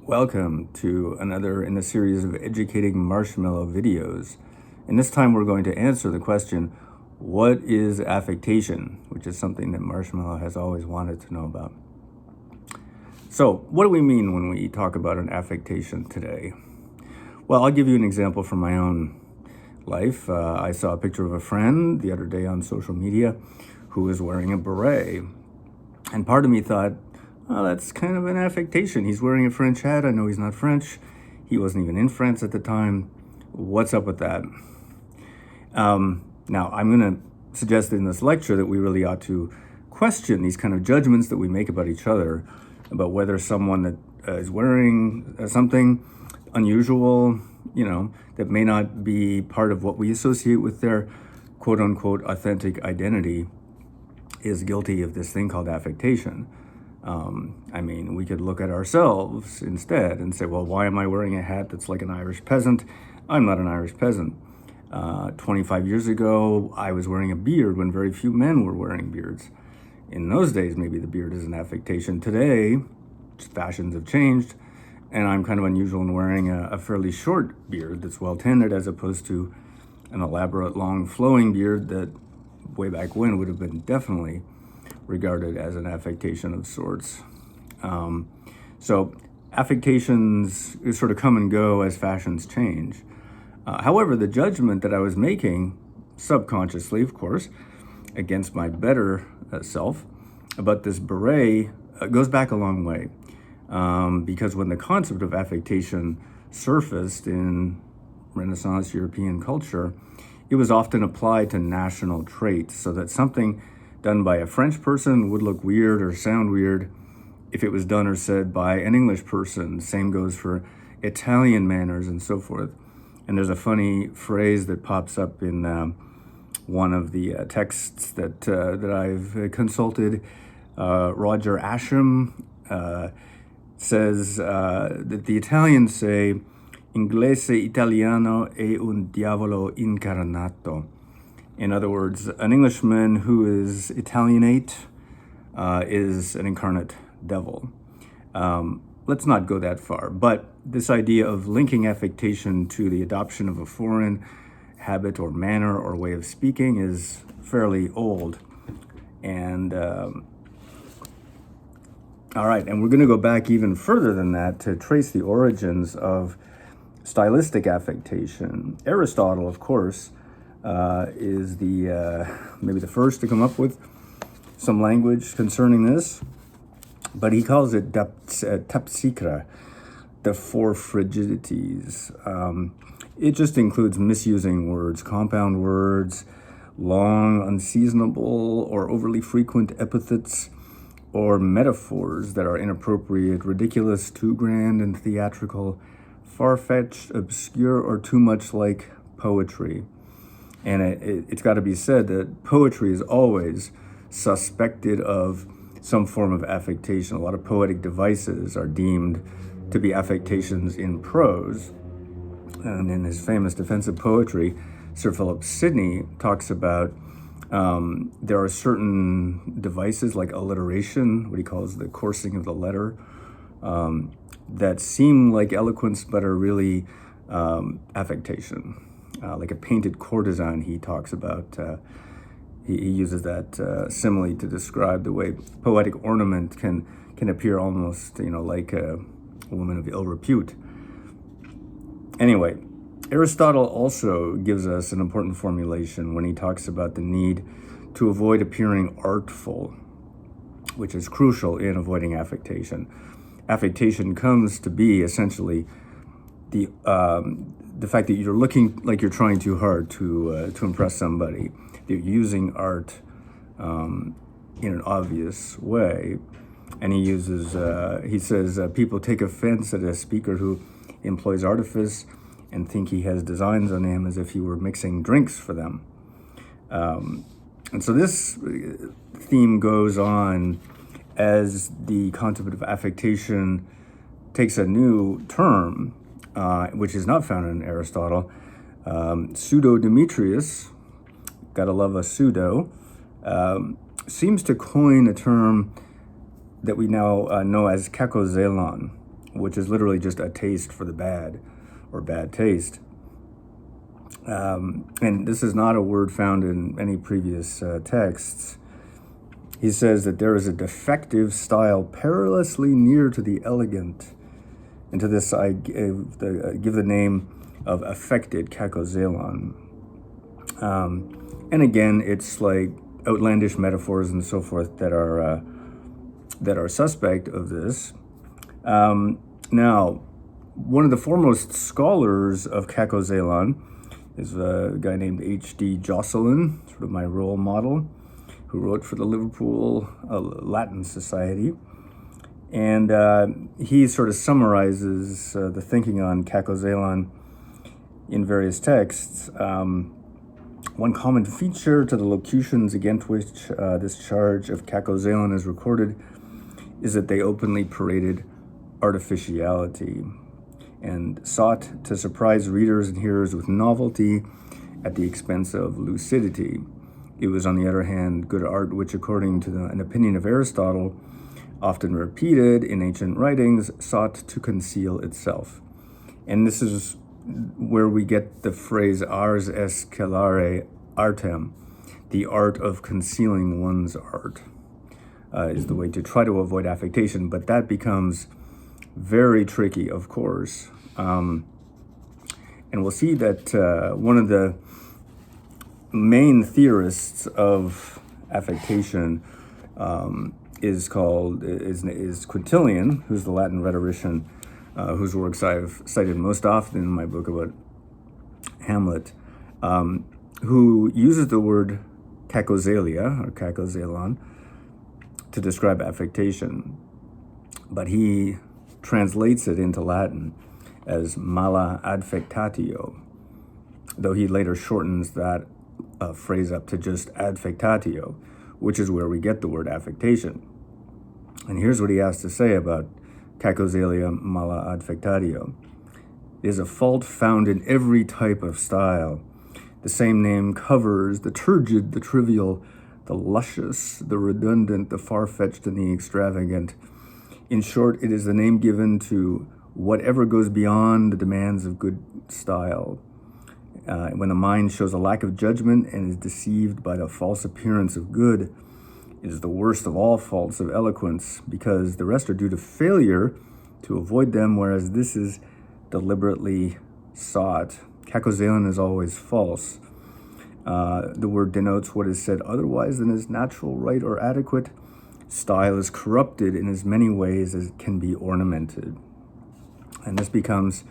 Welcome to another in the series of educating marshmallow videos. And this time we're going to answer the question, what is affectation? Which is something that Marshmallow has always wanted to know about. So what do we mean when we talk about an affectation today? Well, I'll give you an example from my own life. I saw a picture of a friend the other day on social media who was wearing a beret. And part of me thought, oh, that's kind of an affectation. He's wearing a French hat. I know he's not French. He wasn't even in France at the time. What's up with that? Now, I'm going to suggest in this lecture that we really ought to question these kind of judgments that we make about each other, about whether someone that is wearing something unusual, that may not be part of what we associate with their quote-unquote authentic identity, is guilty of this thing called affectation. We could look at ourselves instead and say, well, why am I wearing a hat that's like an Irish peasant? I'm not an Irish peasant. 25 years ago, I was wearing a beard when very few men were wearing beards. In those days, maybe the beard is an affectation. Today, fashions have changed, and I'm kind of unusual in wearing a fairly short beard that's well-tended as opposed to an elaborate, long, flowing beard that way back when would have been definitely regarded as an affectation of sorts. So affectations sort of come and go as fashions change. However, the judgment that I was making, subconsciously, of course, against my better self about this beret goes back a long way. Because when the concept of affectation surfaced in Renaissance European culture, it was often applied to national traits, so that something done by a French person would look weird or sound weird if it was done or said by an English person. Same goes for Italian manners and so forth. And there's a funny phrase that pops up in one of the texts that I've consulted. Roger Ascham says that the Italians say, Inglese italiano è un diavolo incarnato. In other words, an Englishman who is Italianate is an incarnate devil. Let's not go that far, but this idea of linking affectation to the adoption of a foreign habit or manner or way of speaking is fairly old. And all right, and we're going to go back even further than that to trace the origins of stylistic affectation. Aristotle, of course, is maybe the first to come up with some language concerning this, but he calls it tapsikra, the four frigidities. It just includes misusing words, compound words, long, unseasonable, or overly frequent epithets, or metaphors that are inappropriate, ridiculous, too grand and theatrical, far-fetched, obscure, or too much like poetry. And it's got to be said that poetry is always suspected of some form of affectation. A lot of poetic devices are deemed to be affectations in prose. And in his famous Defense of Poetry, Sir Philip Sidney talks about there are certain devices like alliteration, what he calls the coursing of the letter, that seem like eloquence but are really affectation. Like a painted courtesan, he talks about. He uses that simile to describe the way poetic ornament can appear almost, like a woman of ill repute. Anyway, Aristotle also gives us an important formulation when he talks about the need to avoid appearing artful, which is crucial in avoiding affectation. Affectation comes to be essentially the fact that you're looking like you're trying too hard to impress somebody. You're using art in an obvious way. And he says, people take offense at a speaker who employs artifice and think he has designs on him as if he were mixing drinks for them. And so this theme goes on as the concept of affectation takes a new term, which is not found in Aristotle. Pseudo-Demetrius, gotta love a pseudo, seems to coin a term that we now know as kakozelon, which is literally just a taste for the bad or bad taste. And this is not a word found in any previous texts. He says that there is a defective style perilously near to the elegant. And to this I give the name of affected kakozelon. And again, it's like outlandish metaphors and so forth that are suspect of this. Now, one of the foremost scholars of kakozelon is a guy named H.D. Jocelyn, sort of my role model, who wrote for the Liverpool Latin Society. And he sort of summarizes the thinking on kakozelon in various texts. One common feature to the locutions against which this charge of kakozelon is recorded is that they openly paraded artificiality and sought to surprise readers and hearers with novelty at the expense of lucidity. It was, on the other hand, good art which, according to an opinion of Aristotle, often repeated in ancient writings, sought to conceal itself. And this is where we get the phrase ars escelare artem, the art of concealing one's art, is the way to try to avoid affectation. But that becomes very tricky, of course. And we'll see that one of the main theorists of affectation is Quintilian, who's the Latin rhetorician, whose works I've cited most often in my book about Hamlet, who uses the word kakozelia, or kakozelon, to describe affectation. But he translates it into Latin as mala adfectatio, though he later shortens that phrase up to just adfectatio, which is where we get the word affectation. And here's what he has to say about kakozelia mala adfectatio. It is a fault found in every type of style. The same name covers the turgid, the trivial, the luscious, the redundant, the far-fetched, and the extravagant. In short, it is the name given to whatever goes beyond the demands of good style. When the mind shows a lack of judgment and is deceived by the false appearance of good, it is the worst of all faults of eloquence, because the rest are due to failure to avoid them, whereas this is deliberately sought. Kakozelon is always false. The word denotes what is said otherwise than is natural, right, or adequate. Style is corrupted in as many ways as it can be ornamented. And this becomes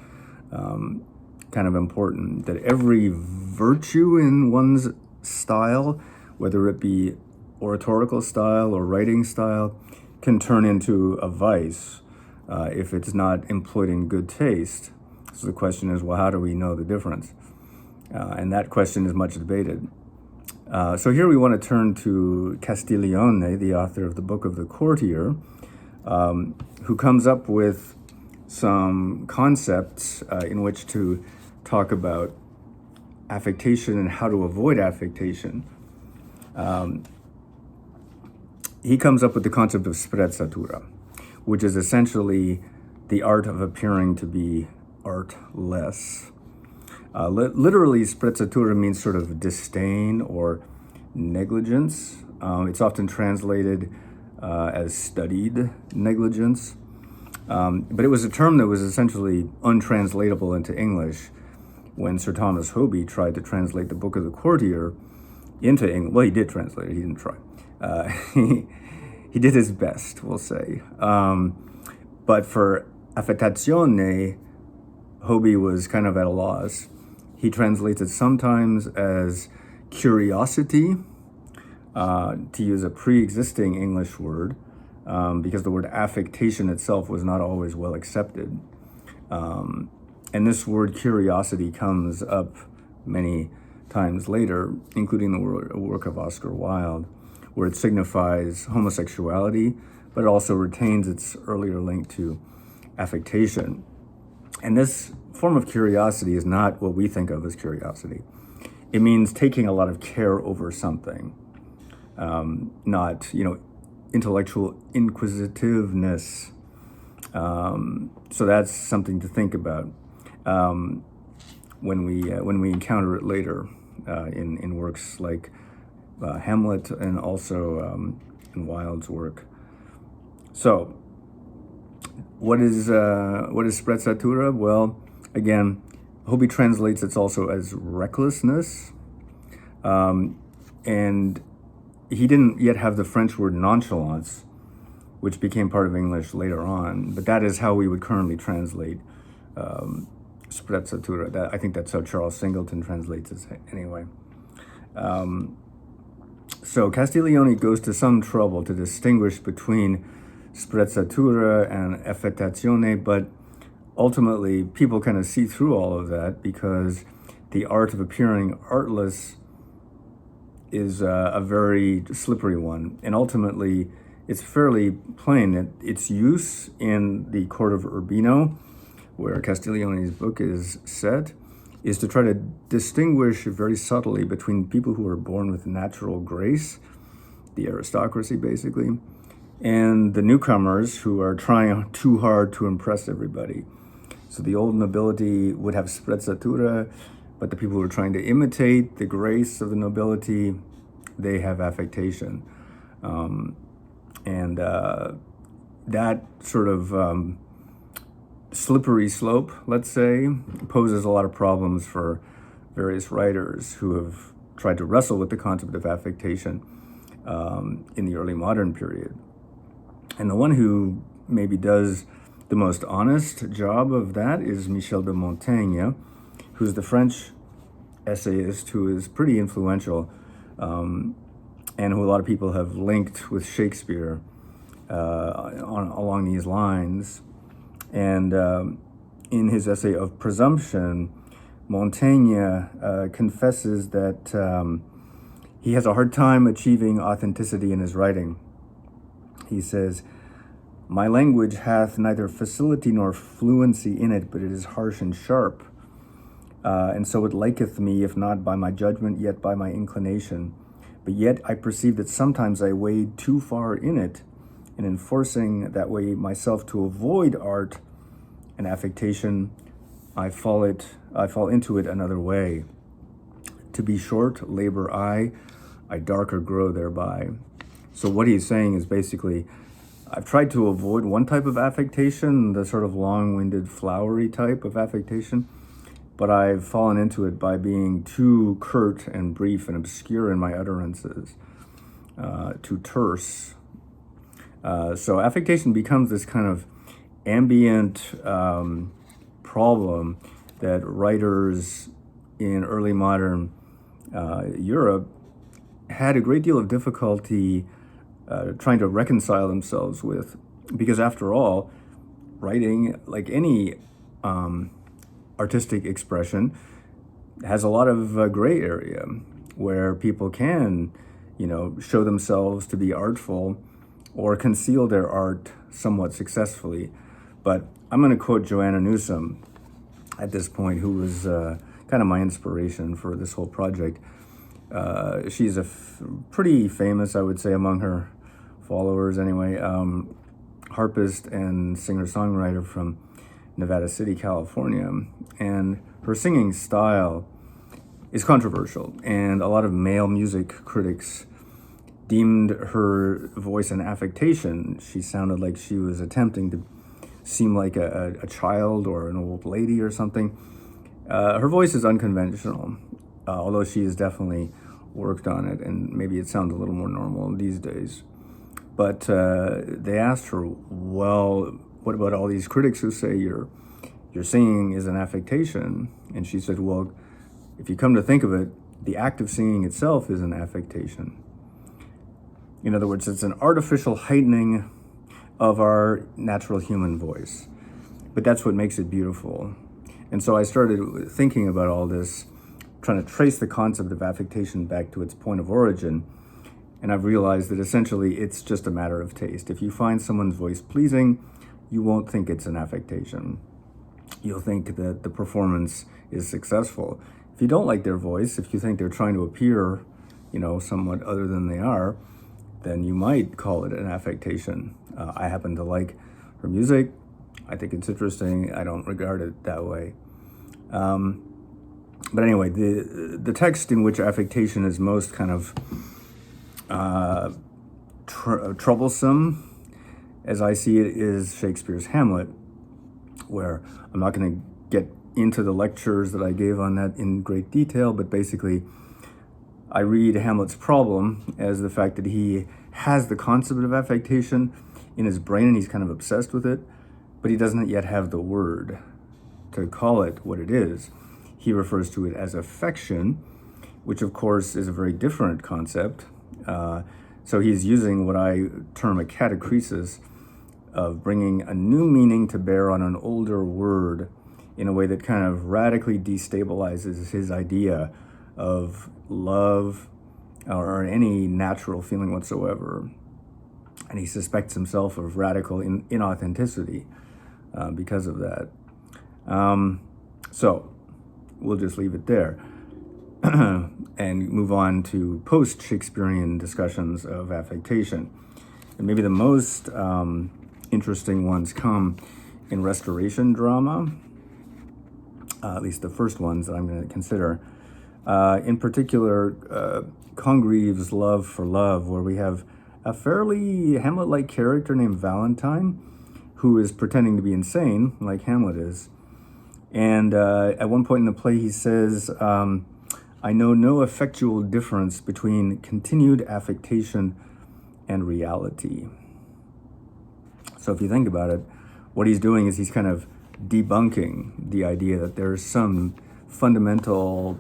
kind of important, that every virtue in one's style, whether it be oratorical style or writing style, can turn into a vice if it's not employed in good taste. So the question is, well, how do we know the difference? And that question is much debated. So here we want to turn to Castiglione, the author of the Book of the Courtier, who comes up with some concepts in which to talk about affectation and how to avoid affectation. He comes up with the concept of sprezzatura, which is essentially the art of appearing to be artless. Literally, sprezzatura means sort of disdain or negligence. It's often translated as studied negligence. But it was a term that was essentially untranslatable into English when Sir Thomas Hoby tried to translate the Book of the Courtier into English. Well, he did translate it, he didn't try. He did his best, we'll say. But for affectazione, Hoby was kind of at a loss. He translates it sometimes as curiosity, to use a pre-existing English word, because the word affectation itself was not always well accepted. And this word curiosity comes up many times later, including the work of Oscar Wilde, where it signifies homosexuality, but it also retains its earlier link to affectation. And this form of curiosity is not what we think of as curiosity. It means taking a lot of care over something, not, intellectual inquisitiveness. So that's something to think about when we encounter it later in works like Hamlet and also in Wilde's work. So, what is sprezzatura? Well, again, Hobie translates it also as recklessness, and he didn't yet have the French word nonchalance, which became part of English later on. But that is how we would currently translate sprezzatura. I think that's how Charles Singleton translates it anyway. So Castiglione goes to some trouble to distinguish between sprezzatura and affectazione, but ultimately people kind of see through all of that because the art of appearing artless is a very slippery one. And ultimately, it's fairly plain that its use in the court of Urbino, where Castiglione's book is set, is to try to distinguish very subtly between people who are born with natural grace, the aristocracy basically, and the newcomers who are trying too hard to impress everybody. So the old nobility would have sprezzatura, but the people who are trying to imitate the grace of the nobility, they have affectation. And that sort of slippery slope, let's say, poses a lot of problems for various writers who have tried to wrestle with the concept of affectation in the early modern period. And the one who maybe does the most honest job of that is Michel de Montaigne, who's the French essayist who is pretty influential and who a lot of people have linked with Shakespeare along these lines. And in his essay of Presumption, Montaigne confesses that he has a hard time achieving authenticity in his writing. He says, "My language hath neither facility nor fluency in it, but it is harsh and sharp. And so it liketh me, if not by my judgment, yet by my inclination. But yet I perceive that sometimes I wade too far in it, and in forcing that way myself to avoid art and affectation, I fall into it another way. To be short, labor I darker grow thereby." So what he's saying is basically, I've tried to avoid one type of affectation, the sort of long-winded, flowery type of affectation, but I've fallen into it by being too curt and brief and obscure in my utterances, too terse. So affectation becomes this kind of ambient problem that writers in early modern Europe had a great deal of difficulty trying to reconcile themselves with, because after all, writing, like any artistic expression, has a lot of gray area where people can, show themselves to be artful or conceal their art somewhat successfully. But I'm going to quote Joanna Newsom at this point, who was kind of my inspiration for this whole project. She's pretty famous, I would say, among her followers anyway, harpist and singer-songwriter from Nevada City, California. And her singing style is controversial, and a lot of male music critics deemed her voice an affectation. She sounded like she was attempting to seem like a child or an old lady or something. Her voice is unconventional, although she has definitely worked on it, and maybe it sounds a little more normal these days. But they asked her, well, what about all these critics who say your singing is an affectation? And she said, well, if you come to think of it, the act of singing itself is an affectation. In other words, it's an artificial heightening of our natural human voice. But that's what makes it beautiful. And so I started thinking about all this, trying to trace the concept of affectation back to its point of origin. And I've realized that essentially it's just a matter of taste. If you find someone's voice pleasing, you won't think it's an affectation. You'll think that the performance is successful. If you don't like their voice, if you think they're trying to appear, somewhat other than they are, then you might call it an affectation. I happen to like her music, I think it's interesting. I don't regard it that way. But anyway, the text in which affectation is most kind of troublesome, as I see it, is Shakespeare's Hamlet, where I'm not going to get into the lectures that I gave on that in great detail, but basically I read Hamlet's problem as the fact that he has the concept of affectation in his brain and he's kind of obsessed with it, but he doesn't yet have the word to call it what it is. He refers to it as affection, which of course is a very different concept. So he's using what I term a catachresis of bringing a new meaning to bear on an older word in a way that kind of radically destabilizes his idea of love or any natural feeling whatsoever. And he suspects himself of radical inauthenticity because of that. So we'll just leave it there and move on to post-Shakespearean discussions of affectation. And maybe the most interesting ones come in Restoration drama, at least the first ones that I'm going to consider. In particular, Congreve's Love for Love, where we have a fairly Hamlet-like character named Valentine, who is pretending to be insane, like Hamlet is. And at one point in the play, he says, I know no effectual difference between continued affectation and reality. So if you think about it, what he's doing is he's kind of debunking the idea that there's some fundamental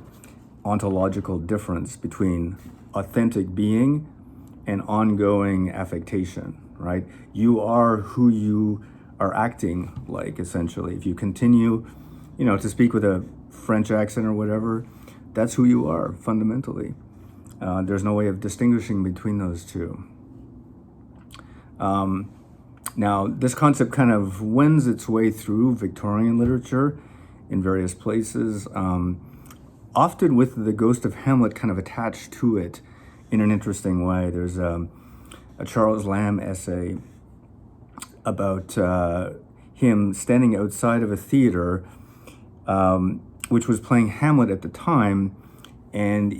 ontological difference between authentic being and ongoing affectation, right? You are who you are acting like, essentially. If you continue, to speak with a French accent or whatever, that's who you are fundamentally. There's no way of distinguishing between those two. Now, this concept kind of wends its way through Victorian literature in various places, often with the ghost of Hamlet kind of attached to it in an interesting way. There's a Charles Lamb essay about him standing outside of a theater which was playing Hamlet at the time, and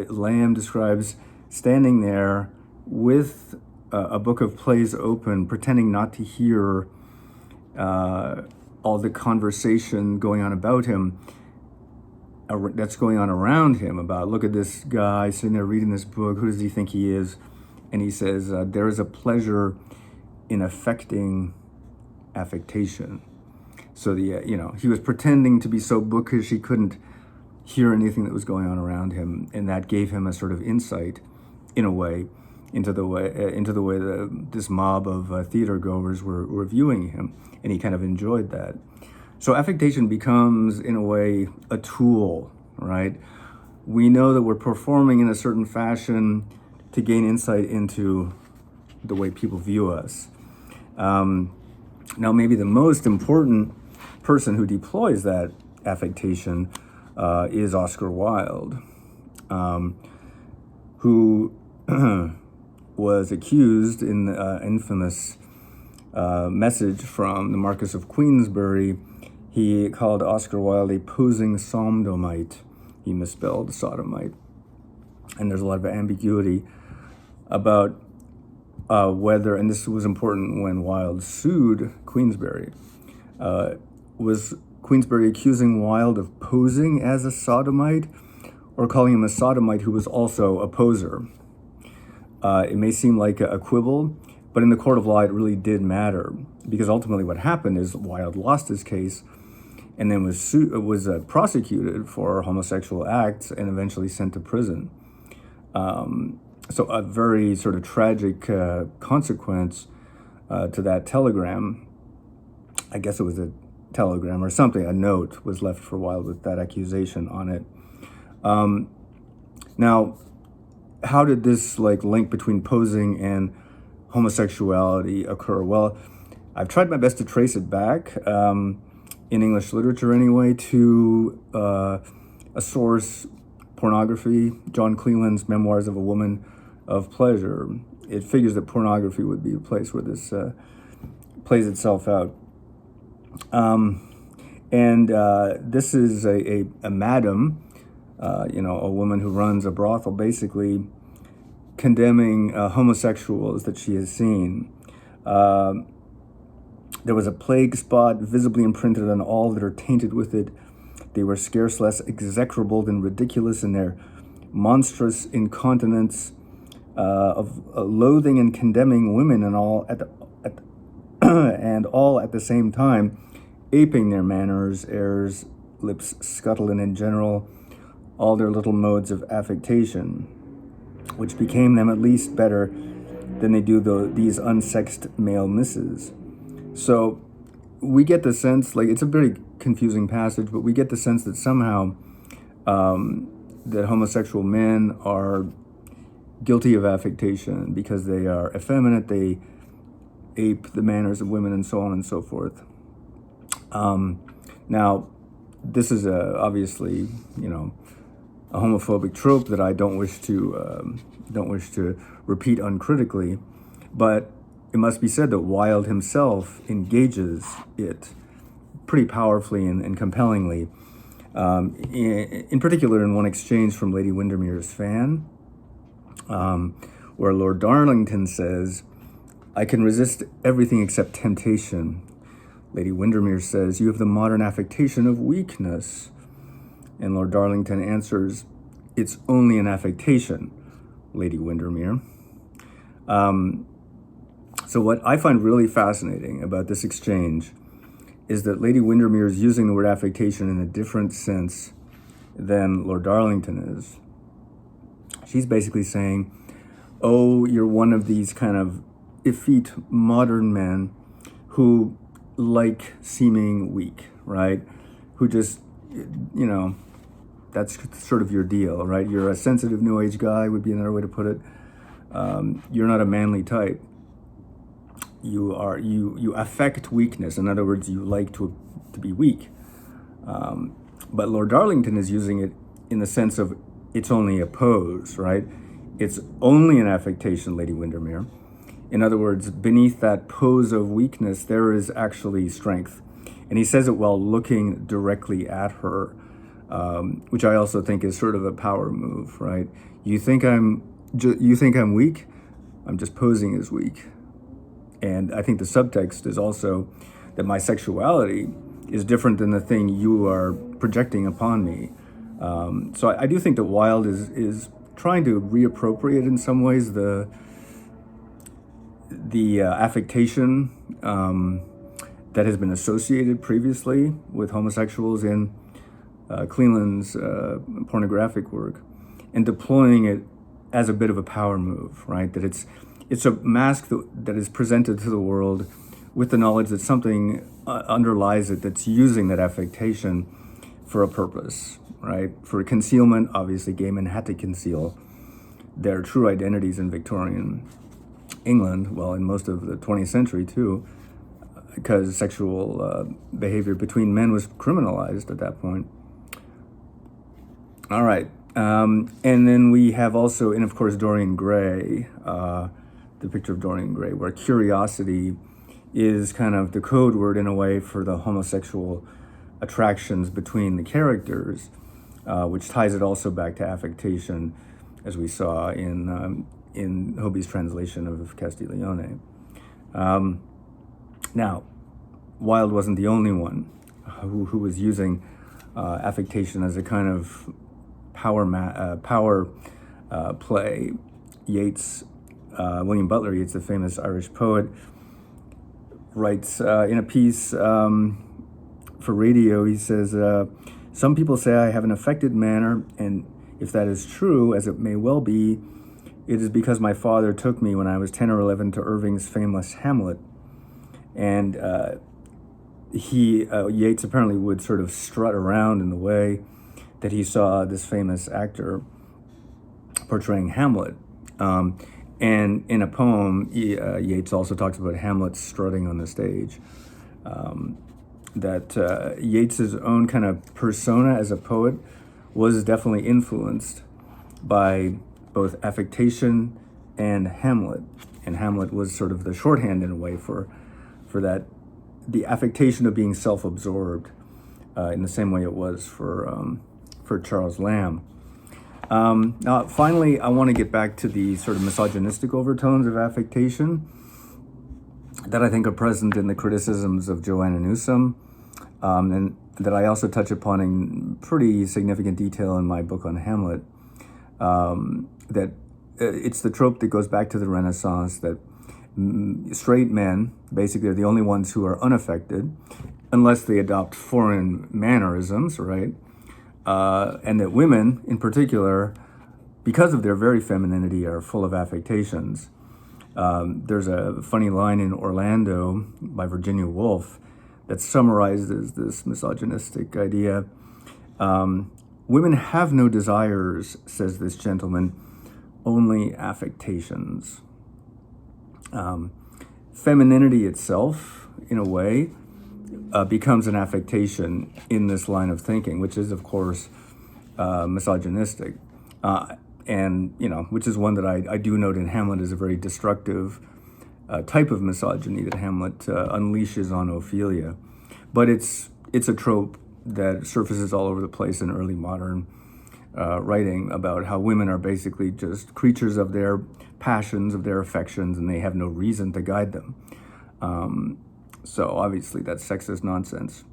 Lamb describes standing there with a book of plays open, pretending not to hear all the conversation going on about him, that's going on around him, about, look at this guy sitting there reading this book, who does he think he is? And he says, there is a pleasure in affecting affectation. So he was pretending to be so bookish he couldn't hear anything that was going on around him, and that gave him a sort of insight, in a way, into the way that this mob of theater goers were viewing him, and he kind of enjoyed that. So affectation becomes, in a way, a tool, right? We know that we're performing in a certain fashion to gain insight into the way people view us. Now, maybe the most important person who deploys that affectation is Oscar Wilde, who was accused in the infamous message from the Marquis of Queensberry. He called Oscar Wilde a posing sodomite. He misspelled sodomite. And there's a lot of ambiguity about whether, and this was important when Wilde sued Queensberry, was Queensberry accusing Wilde of posing as a sodomite or calling him a sodomite who was also a poser? It may seem like a quibble, but in the court of law it really did matter, because ultimately what happened is Wilde lost his case and then was prosecuted for homosexual acts and eventually sent to prison. So a very sort of tragic consequence to that telegram. I guess it was a telegram or something, a note was left for Wilde with that accusation on it. Now, how did this link between posing and homosexuality occur? Well, I've tried my best to trace it back, in English literature anyway, to a source, pornography, John Cleland's Memoirs of a Woman of Pleasure. It figures that pornography would be the place where this plays itself out. And this is a madam, a woman who runs a brothel, basically condemning homosexuals that she has seen. There was a plague spot visibly imprinted on all that are tainted with it. They were scarce less execrable than ridiculous in their monstrous incontinence of loathing and condemning women, and all and all at the same time aping their manners, airs, lips scuttle, and in general all their little modes of affectation, which became them at least better than they do these unsexed male misses. So we get the sense, like, it's a very confusing passage, but we get the sense that somehow that homosexual men are guilty of affectation because they are effeminate, they ape the manners of women, and so on and so forth. Now, this is obviously, a homophobic trope that I don't wish to repeat uncritically, but it must be said that Wilde himself engages it pretty powerfully and compellingly, in particular in one exchange from Lady Windermere's fan, where Lord Darlington says, "I can resist everything except temptation." Lady Windermere says, "You have the modern affectation of weakness." And Lord Darlington answers, "It's only an affectation, Lady Windermere." So what I find really fascinating about this exchange is that Lady Windermere is using the word affectation in a different sense than Lord Darlington is. She's basically saying, oh, you're one of these kind of effete modern men who like seeming weak, right? Who just, that's sort of your deal, right? You're a sensitive New Age guy, would be another way to put it. You're not a manly type. You affect weakness. In other words, you like to be weak. But Lord Darlington is using it in the sense of it's only a pose, right? It's only an affectation, Lady Windermere. In other words, beneath that pose of weakness, there is actually strength. And he says it while looking directly at her, which I also think is sort of a power move, right? You think I'm weak? I'm just posing as weak. And I think the subtext is also that my sexuality is different than the thing you are projecting upon me. So I do think that Wilde is trying to reappropriate in some ways the affectation that has been associated previously with homosexuals in Cleland's pornographic work, and deploying it as a bit of a power move, right? That it's a mask that is presented to the world with the knowledge that something underlies it that's using that affectation for a purpose, right? For concealment. Obviously, gay men had to conceal their true identities in Victorian England, well, in most of the 20th century too, because sexual behavior between men was criminalized at that point. All right. And then we have also, and of course, Dorian Gray, the picture of Dorian Gray, where curiosity is kind of the code word in a way for the homosexual attractions between the characters, which ties it also back to affectation, as we saw in Hobie's translation of Castiglione. Now, Wilde wasn't the only one who was using affectation as a kind of power play. Yeats, William Butler Yeats, the famous Irish poet, writes in a piece for radio, he says, "Some people say I have an affected manner, and if that is true, as it may well be, it is because my father took me when I was 10 or 11 to Irving's famous Hamlet." And Yeats apparently would sort of strut around in the way that he saw this famous actor portraying Hamlet. And in a poem, Yeats also talks about Hamlet strutting on the stage. That Yeats's own kind of persona as a poet was definitely influenced by both affectation and Hamlet. And Hamlet was sort of the shorthand in a way for that the affectation of being self-absorbed in the same way it was for Charles Lamb. Now, finally, I want to get back to the sort of misogynistic overtones of affectation that I think are present in the criticisms of Joanna Newsom, and that I also touch upon in pretty significant detail in my book on Hamlet. That it's the trope that goes back to the Renaissance that straight men basically are the only ones who are unaffected unless they adopt foreign mannerisms, right? And that women in particular, because of their very femininity, are full of affectations. There's a funny line in Orlando by Virginia Woolf that summarizes this misogynistic idea. Women have no desires, says this gentleman, only affectations. Femininity itself, in a way, becomes an affectation in this line of thinking, which is, of course, misogynistic. And, which is one that I do note in Hamlet as a very destructive type of misogyny that Hamlet unleashes on Ophelia. But it's a trope that surfaces all over the place in early modern writing about how women are basically just creatures of their passions, of their affections, and they have no reason to guide them. So obviously that's sexist nonsense.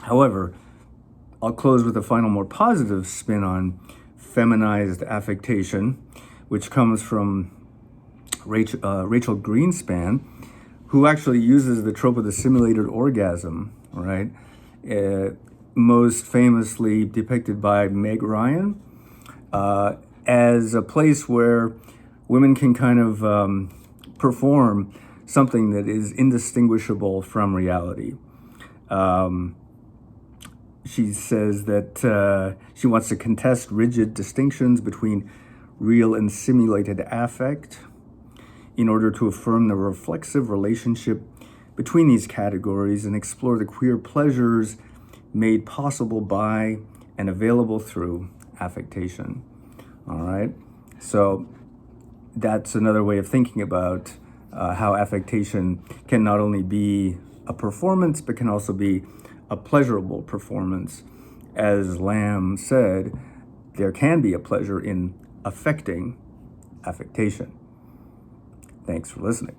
However, I'll close with a final, more positive spin on feminized affectation, which comes from Rachel Greenspan, who actually uses the trope of the simulated orgasm, right? Most famously depicted by Meg Ryan, as a place where women can kind of perform something that is indistinguishable from reality. She says that she wants to contest rigid distinctions between real and simulated affect in order to affirm the reflexive relationship between these categories and explore the queer pleasures made possible by and available through affectation. All right, so that's another way of thinking about how affectation can not only be a performance, but can also be a pleasurable performance. As Lamb said, there can be a pleasure in affecting affectation. Thanks for listening.